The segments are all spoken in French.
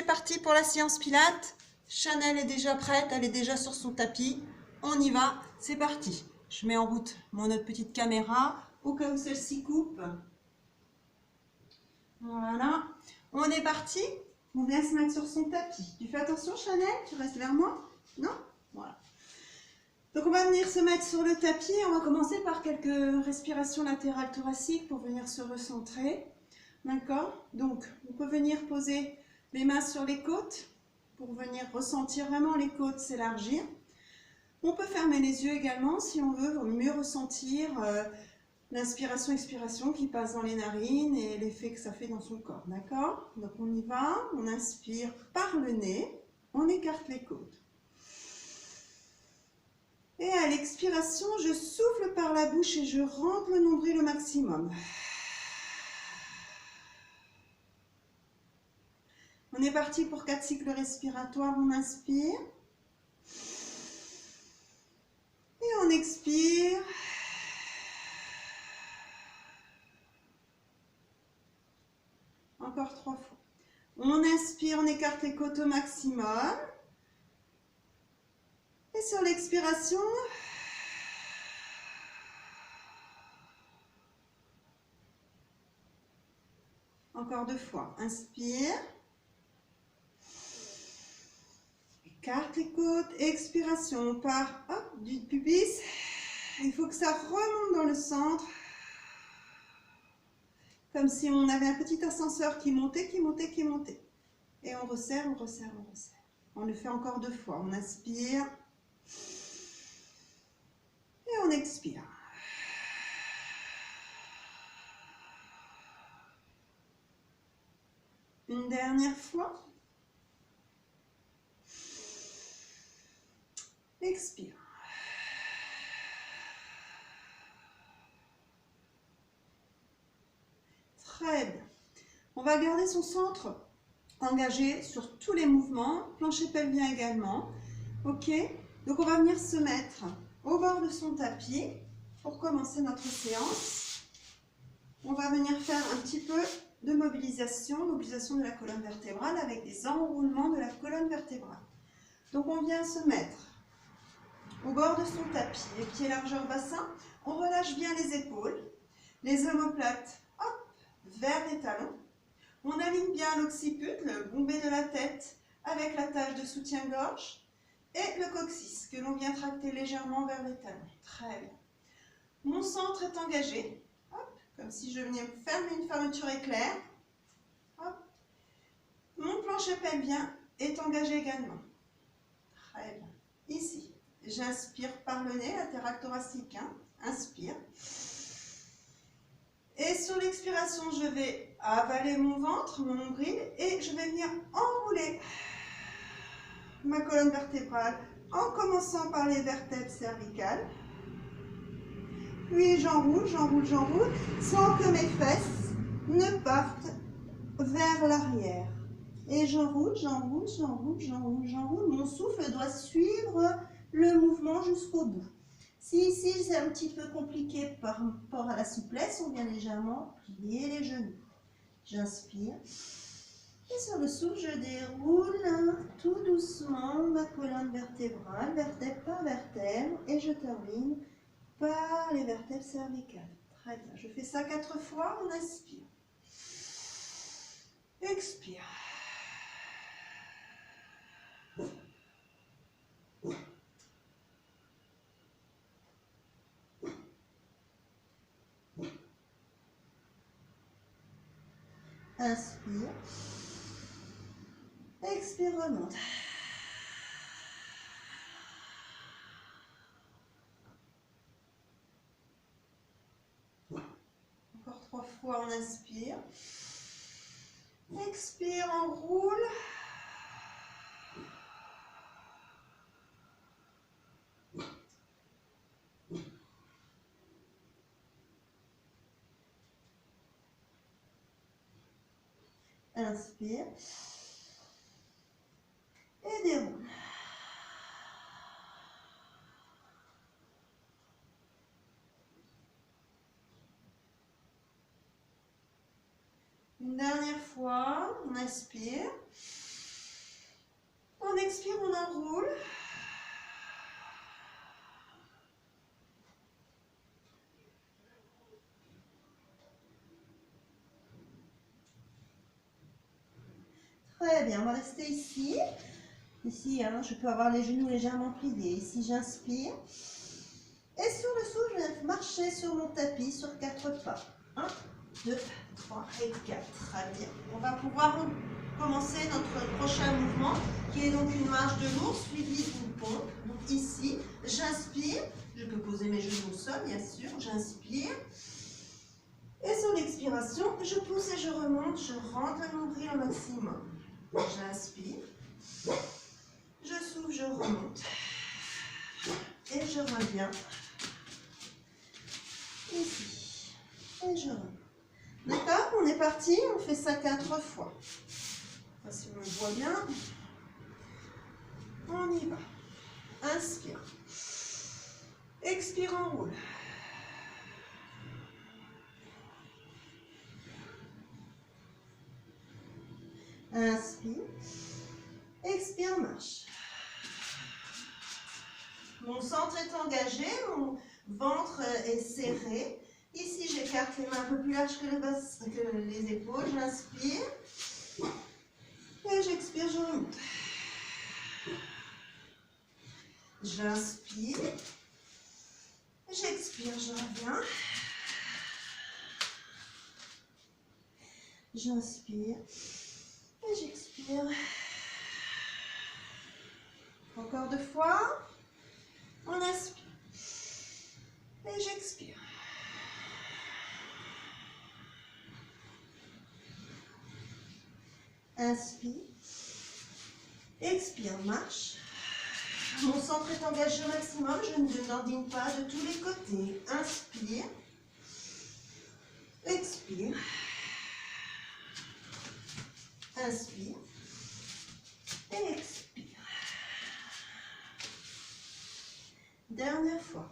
parti pour la séance Pilates. Chanel est déjà prête, elle est déjà sur son tapis. On y va, c'est parti. Je mets en route mon autre petite caméra au cas où celle-ci coupe. Voilà, on est parti. On vient se mettre sur son tapis. Tu fais attention Chanel, tu restes vers moi? Non? Voilà. Donc on va venir se mettre sur le tapis. On va commencer par quelques respirations latérales thoraciques pour venir se recentrer. D'accord? Donc on peut venir poser les mains sur les côtes pour venir ressentir vraiment les côtes s'élargir. On peut fermer les yeux également si on veut mieux ressentir l'inspiration-expiration qui passe dans les narines et l'effet que ça fait dans son corps. D'accord? Donc on y va, on inspire par le nez, on écarte les côtes. Et à l'expiration, je souffle par la bouche et je rentre le nombril au maximum. On est parti pour 4 cycles respiratoires. On inspire. Et on expire. Encore 3 fois. On inspire, on écarte les côtes au maximum. Et sur l'expiration, encore 2 fois. Inspire. Écarte les côtes. Expiration. On part hop, du pubis. Il faut que ça remonte dans le centre. Comme si on avait un petit ascenseur qui montait, qui montait, qui montait. Et on resserre, on resserre, on resserre. On le fait encore 2 fois. On inspire. Et on expire. Une dernière fois. Expire. Très bien. On va garder son centre engagé sur tous les mouvements, plancher pelvien également. Ok? Donc on va venir se mettre au bord de son tapis pour commencer notre séance. On va venir faire un petit peu de mobilisation de la colonne vertébrale avec des enroulements de la colonne vertébrale. Donc on vient se mettre au bord de son tapis, les pieds largeur bassin. On relâche bien les épaules, les omoplates hop, vers les talons. On aligne bien l'occiput, le bombé de la tête, avec la tâche de soutien-gorge et le coccyx que l'on vient tracter légèrement vers les talons. Très bien. Mon centre est engagé, hop, comme si je venais fermer une fermeture éclair. Hop. Mon plancher pelvien est engagé également. Très bien. Ici, j'inspire par le nez, latéral thoracique. Inspire. Et sur l'expiration, je vais avaler mon ventre, mon nombril, et je vais venir enrouler ma colonne vertébrale en commençant par les vertèbres cervicales. Puis j'enroule, j'enroule, j'enroule, sans que mes fesses ne partent vers l'arrière. Et j'enroule, j'enroule, j'enroule, j'enroule, j'enroule. Mon souffle doit suivre le mouvement jusqu'au bout. Si ici c'est un petit peu compliqué par rapport à la souplesse, on vient légèrement plier les genoux. J'inspire. Et sur le souffle, je déroule tout doucement ma colonne vertébrale, vertèbre par vertèbre, et je termine par les vertèbres cervicales. Très bien. Je fais ça 4 fois. On inspire. Expire. Inspire. Expire, remonte. Encore 3 fois, on inspire. Expire, on roule. Inspire. Et déroule. Une dernière fois, on inspire. Très bien, on va rester ici. Ici, hein, je peux avoir les genoux légèrement pliés. Ici, j'inspire. Et sur le souffle, je vais marcher sur mon tapis sur 4 pas. 1, 2, 3 et 4. Très bien. On va pouvoir commencer notre prochain mouvement qui est donc une marche de l'ours suivie d'une pompe. Donc ici, j'inspire. Je peux poser mes genoux au sol, bien sûr. J'inspire. Et sur l'expiration, je pousse et je remonte. Je rentre le nombril au maximum. J'inspire. Je souffle, je remonte. Et je reviens. Ici. Et je remonte. D'accord? On est parti. On fait ça 4 fois. Enfin, si on le voit bien. On y va. Inspire. Expire, on roule. Inspire. Expire, marche. Mon centre est engagé, mon ventre est serré. Ici, j'écarte les mains un peu plus larges que les épaules. J'inspire. Et j'expire, je remonte. J'inspire. J'expire, je reviens. J'inspire. Et j'expire. Encore 2 fois. On inspire. Et j'expire. Inspire. Expire, marche. Mon centre est engagé au maximum. Je ne dandine pas de tous les côtés. Inspire. Expire. Inspire. Et expire. Dernière fois.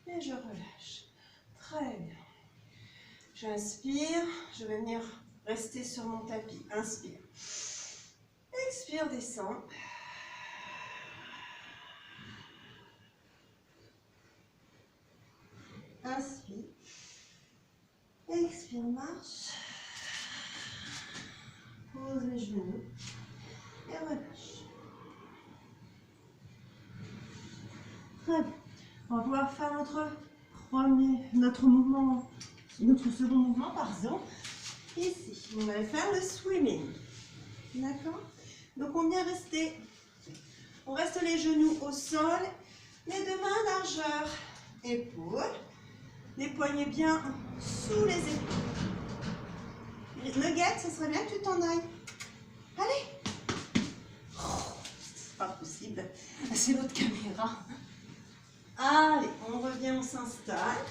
Et je relâche. Très bien. J'inspire. Je vais venir rester sur mon tapis. Inspire. Expire, descend. Inspire. Expire, marche. Pose les genoux. Et relâche. Très bien. On va pouvoir faire notre mouvement, notre second mouvement, pardon. Ici, on va faire le swimming. D'accord? Donc on vient rester, on reste les genoux au sol, les 2 mains largeur épaules, les poignets bien sous les épaules. Nugget, ce serait bien que tu t'en ailles. Allez! Oh, c'est pas possible, c'est l'autre caméra. Allez, on revient, on s'installe.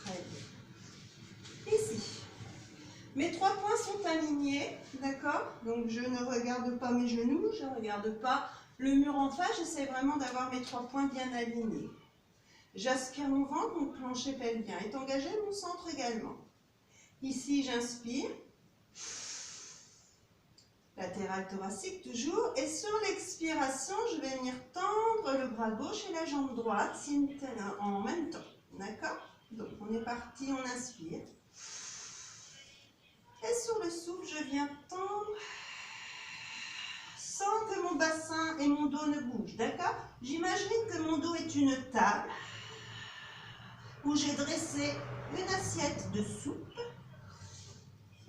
Très bien. Ici. Mes 3 points sont alignés, d'accord? Donc je ne regarde pas mes genoux, je ne regarde pas le mur en face, j'essaie vraiment d'avoir mes 3 points bien alignés. J'aspire mon ventre, mon plancher pelvien est engagé, mon centre également. Ici, j'inspire. Latéral thoracique toujours. Et sur l'expiration, je vais venir tendre le bras gauche et la jambe droite en même temps. D'accord? Donc, on est parti, on inspire. Et sur le souffle, je viens tendre sans que mon bassin et mon dos ne bougent. D'accord? J'imagine que mon dos est une table où j'ai dressé une assiette de soupe.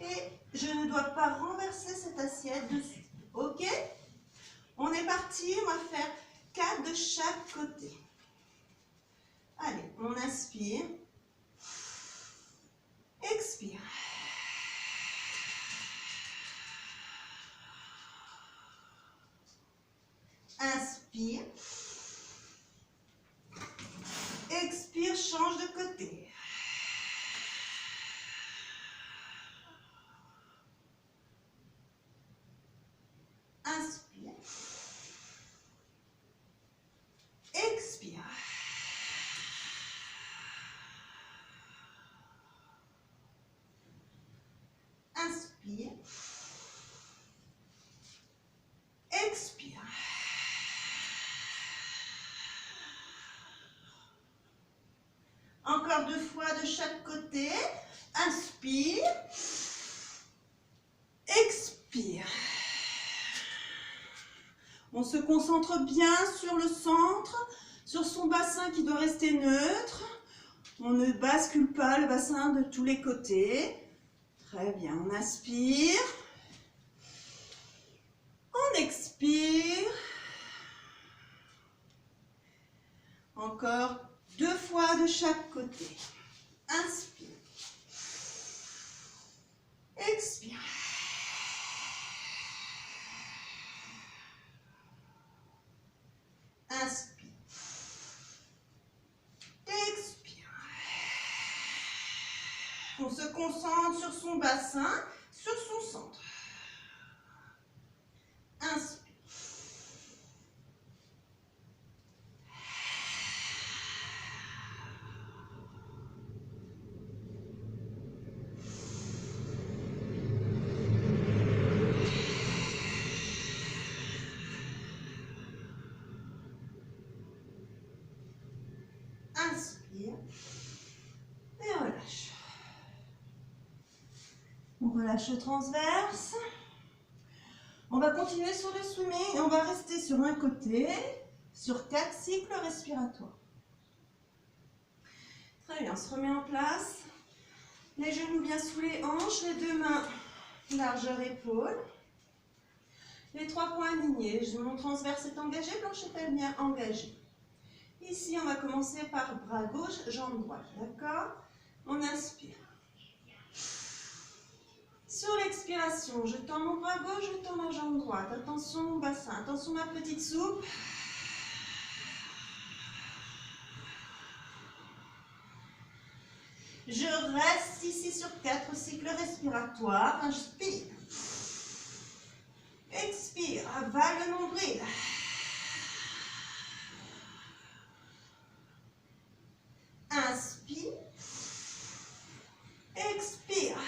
Et je ne dois pas renverser cette assiette dessus. Ok? On est parti, on va faire 4 de chaque côté. Allez, on inspire. Expire. Inspire. Expire, change de côté. Inspire. Encore 2 fois de chaque côté. Inspire. Expire. On se concentre bien sur le centre, sur son bassin qui doit rester neutre. On ne bascule pas le bassin de tous les côtés. Très bien, on inspire. On expire. Encore 2 fois de chaque côté. Inspire. Expire. Inspire. Expire. On se concentre sur son bassin, sur son centre. Inspire. Inspire et relâche. On relâche le transverse. On va continuer sur le swimming et on va rester sur un côté sur 4 cycles respiratoires. Très bien, on se remet en place. Les genoux bien sous les hanches, les 2 mains largeur épaule. Les 3 points alignés. Mon transverse est engagé, plancher pelvien engagé. Ici, on va commencer par bras gauche, jambe droite, d'accord? On inspire. Sur l'expiration, je tends mon bras gauche, je tends ma jambe droite. Attention mon bassin, attention ma petite soupe. Je reste ici sur 4 cycles respiratoires. Inspire. Expire, avale le nombril. Inspire. Expire.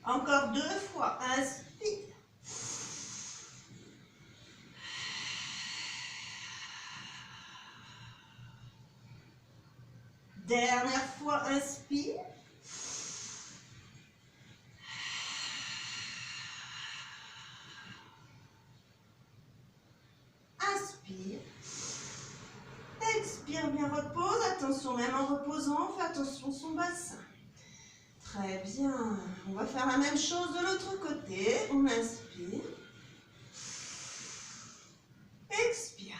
Encore 2 fois. Inspire. Dernière fois. Inspire. Inspire. Expire, bien repose. Attention, même en reposant, fais attention à son bassin. Très bien. On va faire la même chose de l'autre côté. On inspire. Expire.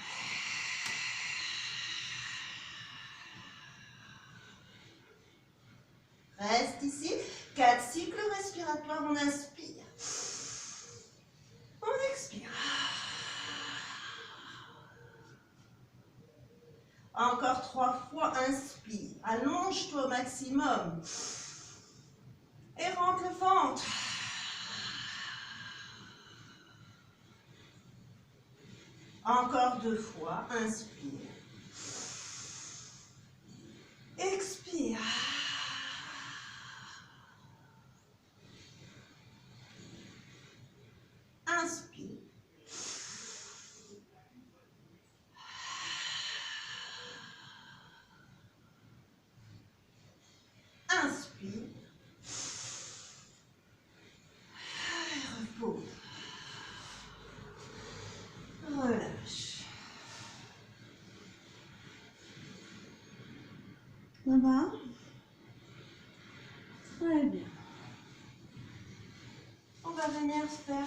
Reste ici. 4 cycles respiratoires. On inspire. On expire. Encore 3 fois. Inspire. Allonge-toi au maximum. Et rentre le ventre. Encore 2 fois. Inspire. Expire. Inspire. Inspire. Repose. Relâche. Ça va? Très bien. On va venir faire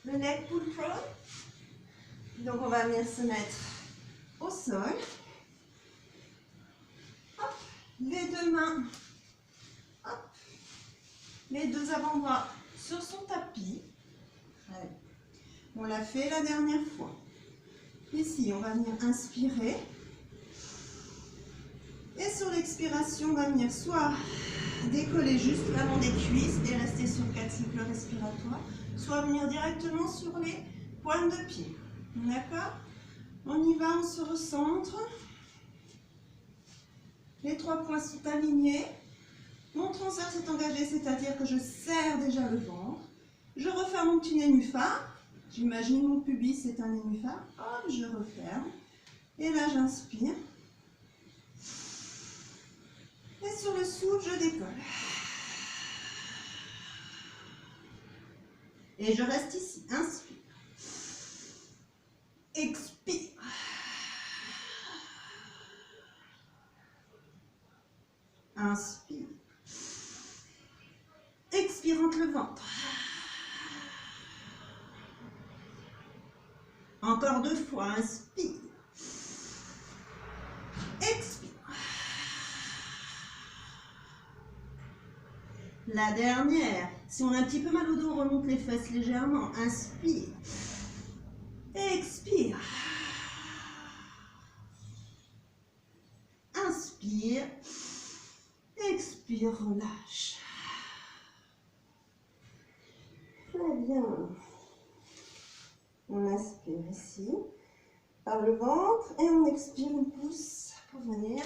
le leg pull prone. Donc on va venir se mettre au sol. Hop, les 2 mains. Hop, les 2 avant-bras sur son tapis. Très bien. On l'a fait la dernière fois. Ici, on va venir inspirer. Et sur l'expiration, on va venir soit décoller juste l'avant des cuisses et rester sur 4 cycles respiratoires, soit venir directement sur les pointes de pied. D'accord? On y va, on se recentre. Les 3 points sont alignés. Mon transverse est engagé, c'est-à-dire que je serre déjà le ventre. Je referme mon petit nénuphar. J'imagine mon pubis, c'est un nénuphar. Hop, je referme. Et là, j'inspire. Et sur le souffle, je décolle. Et je reste ici. Inspire. Expire. Inspire. Expire, rentre le ventre. Encore 2 fois. Inspire. Expire. La dernière. Si on a un petit peu mal au dos, on remonte les fesses légèrement. Inspire. Expire. Inspire. Expire, relâche. Très bien. On inspire ici, par le ventre, et on expire, on pousse pour venir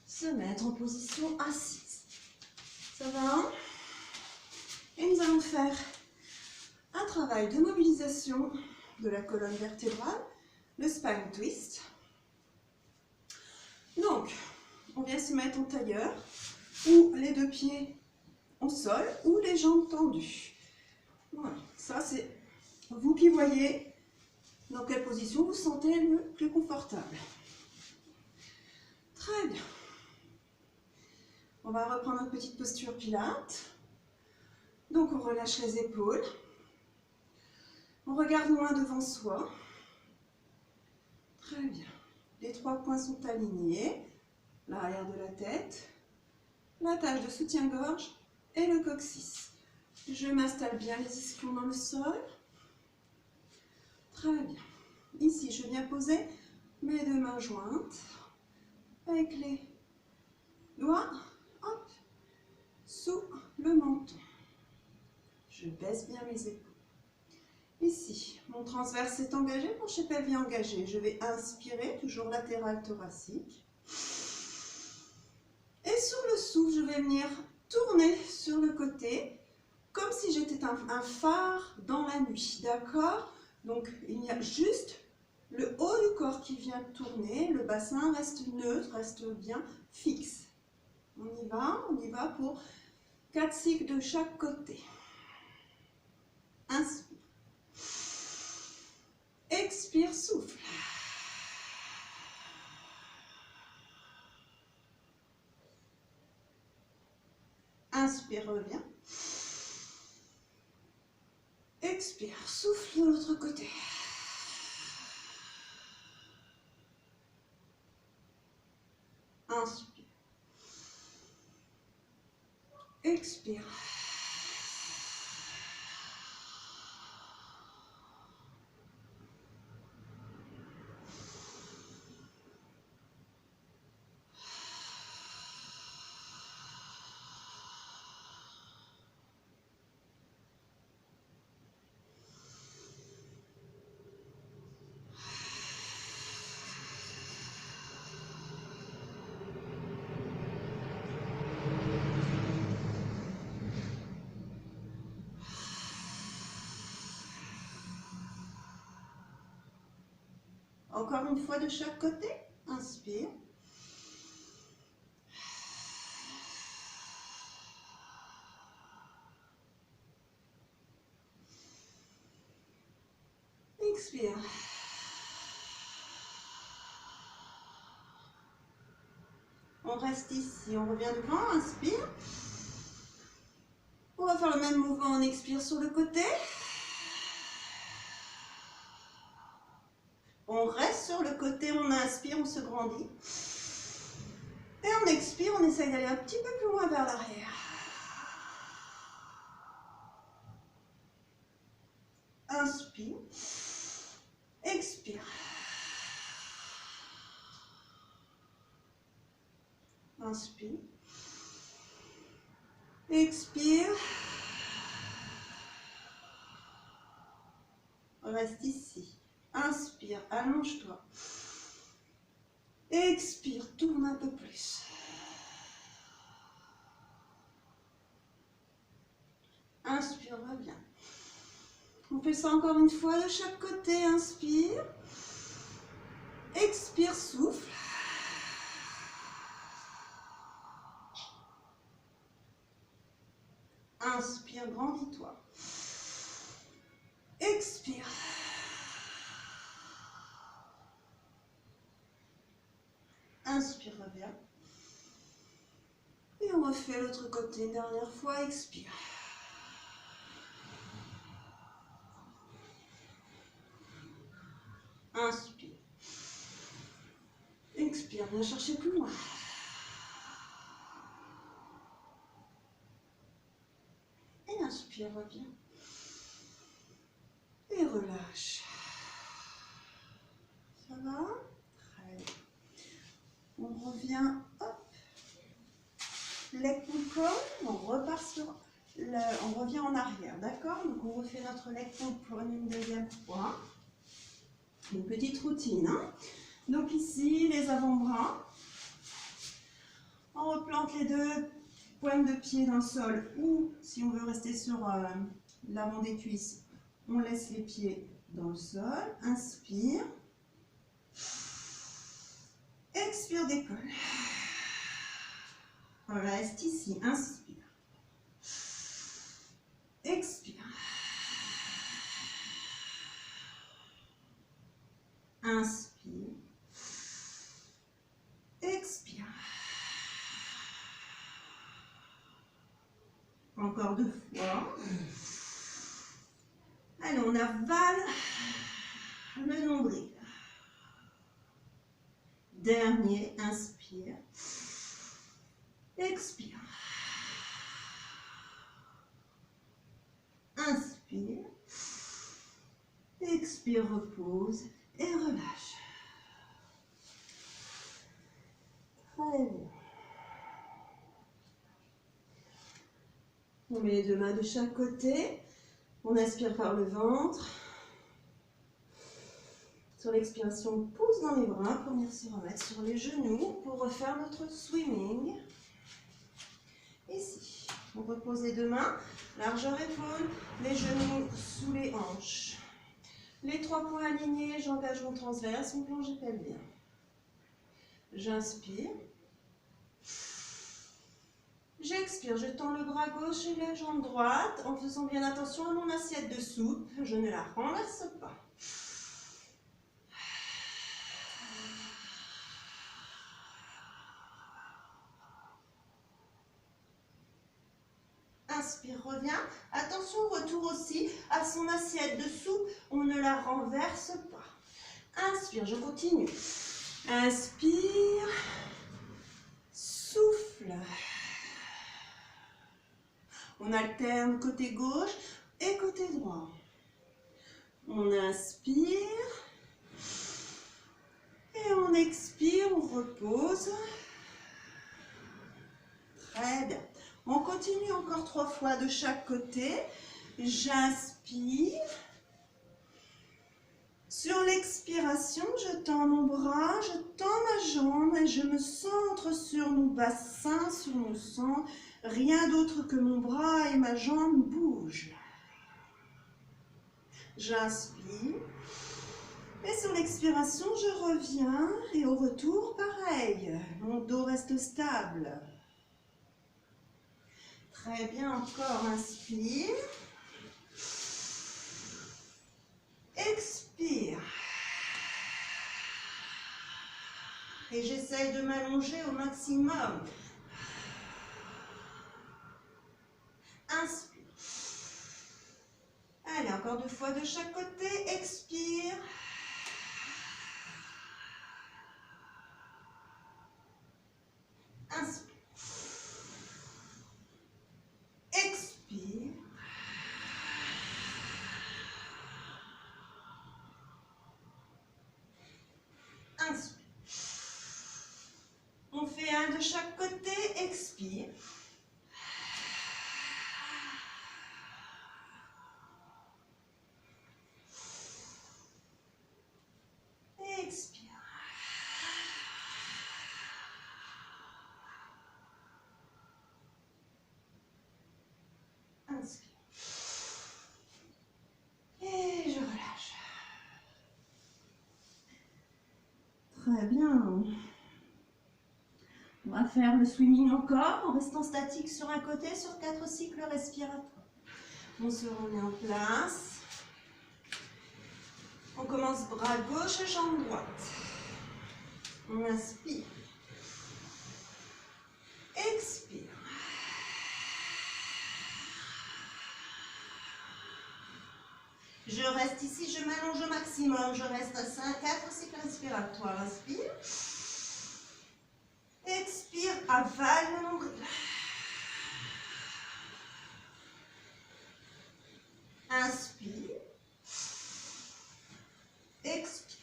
se mettre en position assise. Ça va? Et nous allons faire un travail de mobilisation de la colonne vertébrale, le spine twist. Donc, on vient se mettre en tailleur, ou les 2 pieds au sol, ou les jambes tendues. Voilà, ça c'est vous qui voyez dans quelle position vous sentez le plus confortable. Très bien. On va reprendre une petite posture pilates. Donc on relâche les épaules. On regarde loin devant soi. Très bien. Les 3 points sont alignés. L'arrière de la tête, l'attache de soutien-gorge et le coccyx. Je m'installe bien les ischions dans le sol. Très bien. Ici, je viens poser mes 2 mains jointes avec les doigts hop, sous le menton. Je baisse bien mes épaules. Ici, mon transverse est engagé, mon plancher pelvien engagé. Je vais inspirer, toujours latéral thoracique. Et sur le souffle, je vais venir tourner sur le côté, comme si j'étais un phare dans la nuit, d'accord? Donc, il y a juste le haut du corps qui vient tourner, le bassin reste neutre, reste bien fixe. On y va pour 4 cycles de chaque côté. Inspire. Expire, souffle. Inspire, reviens. Expire, souffle de l'autre côté. Inspire. Expire. Encore une fois de chaque côté. Inspire. Expire. On reste ici, on revient devant, inspire. On va faire le même mouvement, on expire sur le côté. On reste sur le côté, on inspire, on se grandit. Et on expire, on essaye d'aller un petit peu plus loin vers l'arrière. Inspire. Expire. Inspire. Expire. Reste ici. Inspire, allonge-toi. Expire, tourne un peu plus. Inspire, reviens. On fait ça encore une fois de chaque côté. Inspire. Expire, souffle. Inspire, grandis-toi. Expire. Inspire, reviens. Et on refait l'autre côté une dernière fois. Expire. Inspire. Expire, viens chercher plus loin. Et inspire, reviens. Et relâche. Ça va? Très bien. On revient, hop. Leg pull prone, on repart sur on revient en arrière, d'accord? Donc on refait notre leg pull prone une deuxième fois. Une petite routine, hein? Donc ici, les avant-bras. On replante les deux pointes de pied dans le sol ou si on veut rester sur l'avant des cuisses, on laisse les pieds dans le sol. Inspire. Expire, décolle. Reste ici. Inspire. Expire. Inspire. Expire. Encore 2 fois. Allez, on avale le nombril. Dernier, inspire. Expire. Inspire. Expire, repose et relâche. Très bien. On met les deux mains de chaque côté. On inspire par le ventre. Sur l'expiration, on pousse dans les bras pour venir se remettre sur les genoux pour refaire notre swimming. Ici, on repose les deux mains, largeur épaule, les genoux sous les hanches. Les 3 points alignés, j'engage mon transverse, mon plongé pelvien. J'inspire. J'expire, je tends le bras gauche et la jambe droite en faisant bien attention à mon assiette de soupe. Je ne la renverse pas. Inspire, reviens. Attention, retour aussi à son assiette de soupe. On ne la renverse pas. Inspire, je continue. Inspire. Souffle. On alterne côté gauche et côté droit. On inspire. Et on expire, on repose. Très bien. On continue encore 3 fois de chaque côté. J'inspire. Sur l'expiration, je tends mon bras, je tends ma jambe et je me centre sur mon bassin, sur mon centre. Rien d'autre que mon bras et ma jambe bougent. J'inspire. Et sur l'expiration, je reviens et au retour, pareil. Mon dos reste stable. Très bien, encore inspire. Expire. Et j'essaye de m'allonger au maximum. Inspire. Allez, encore 2 fois de chaque côté. Expire. Inspire. Expire. Inspire. On fait un de chaque côté. Expire. Expire. Inspire. Et je relâche. bien. On va faire le swimming encore en restant statique sur un côté sur 4 cycles respiratoires. On se remet en place. On commence bras gauche, jambe droite. On inspire. Expire. Je reste ici, je m'allonge au maximum. Je reste à 4 cycles respiratoires. Inspire. Expire, avale le nombril. Inspire. Expire.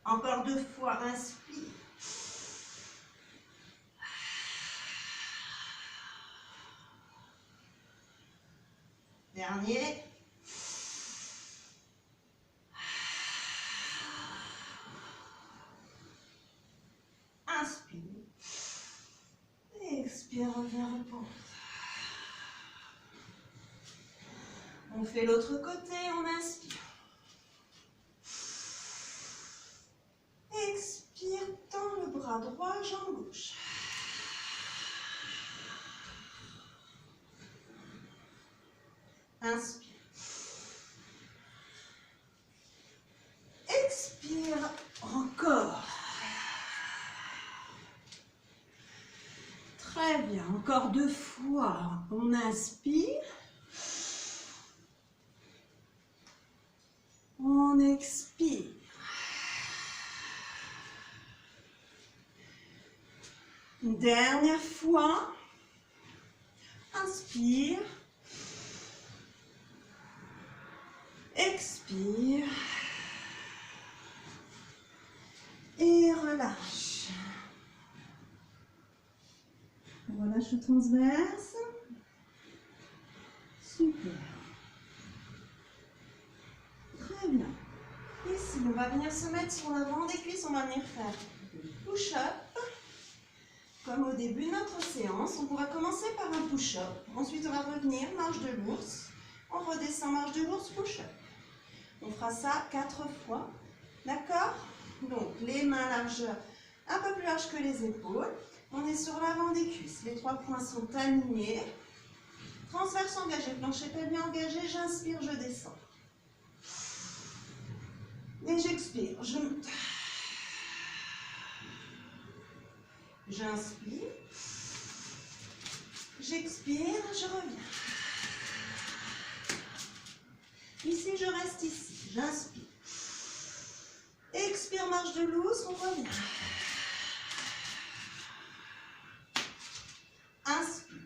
Encore 2 fois, inspire. Dernier. Inspire. Expire, reviens, repose. On fait l'autre côté, on inspire. Expire, tends le bras droit, jambe gauche. Inspire. Expire, encore. Très bien, encore 2 fois. On inspire. On expire. Une dernière fois. Inspire. Expire. Et relâche. Relâche le transverse. Super. Très bien. Ici, on va venir se mettre sur l'avant des cuisses. On va venir faire push-up. Comme au début de notre séance, on va commencer par un push-up. Ensuite, on va revenir, marche de l'ours. On redescend, marche de l'ours, push-up. On fera ça 4 fois. D'accord? Donc, les mains largeur, un peu plus large que les épaules. On est sur l'avant des cuisses. Les 3 points sont alignés. Transverse engagé, plancher pelvien engagé. J'inspire, je descends. Et j'expire. J'inspire. J'expire, je reviens. Ici, je reste ici. J'inspire. Expire, marche de l'ours, on revient. Inspire.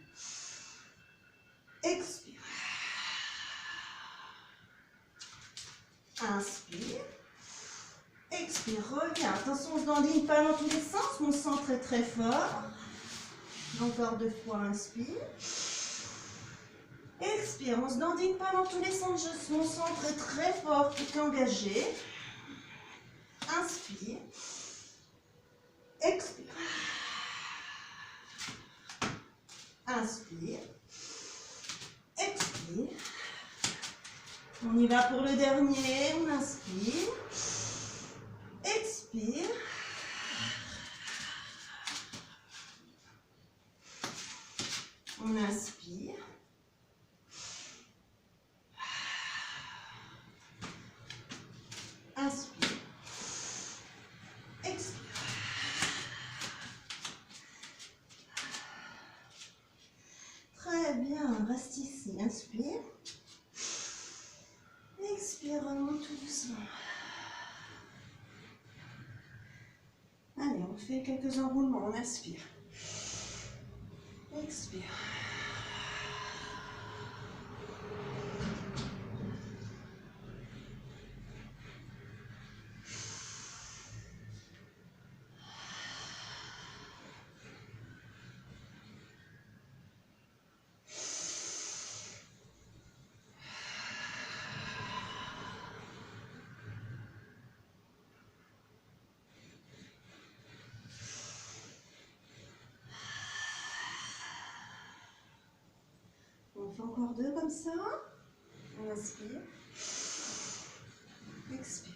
Expire. Inspire. Expire, reviens. Attention, on se dandine pas dans tous les sens. Mon centre est très fort. Encore 2 fois, inspire. Expire, on se dandine pas dans tous les sens. Mon centre est très fort, tout engagé. Inspire. Expire. Inspire. Expire. On y va pour le dernier. On inspire. Expire. On inspire. Inspire. Expire. Très bien, reste ici. Inspire. Expire, remonte tout doucement. Allez, on fait quelques enroulements. On inspire. Expire. On fait encore 2 comme ça. On inspire. Expire.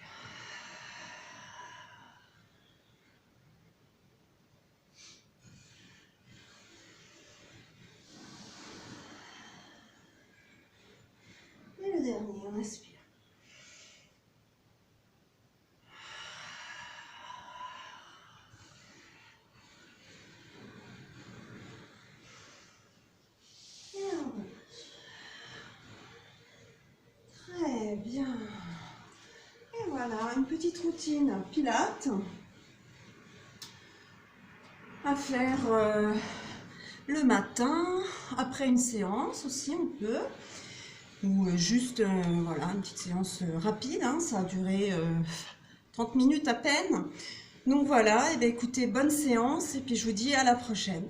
Et le dernier, on inspire. Et on relâche. Très bien. Et voilà, une petite routine pilates à faire le matin, après une séance aussi on peut, ou juste voilà, une petite séance rapide, hein, ça a duré 30 minutes à peine. Donc voilà, et bien écoutez, bonne séance et puis je vous dis à la prochaine.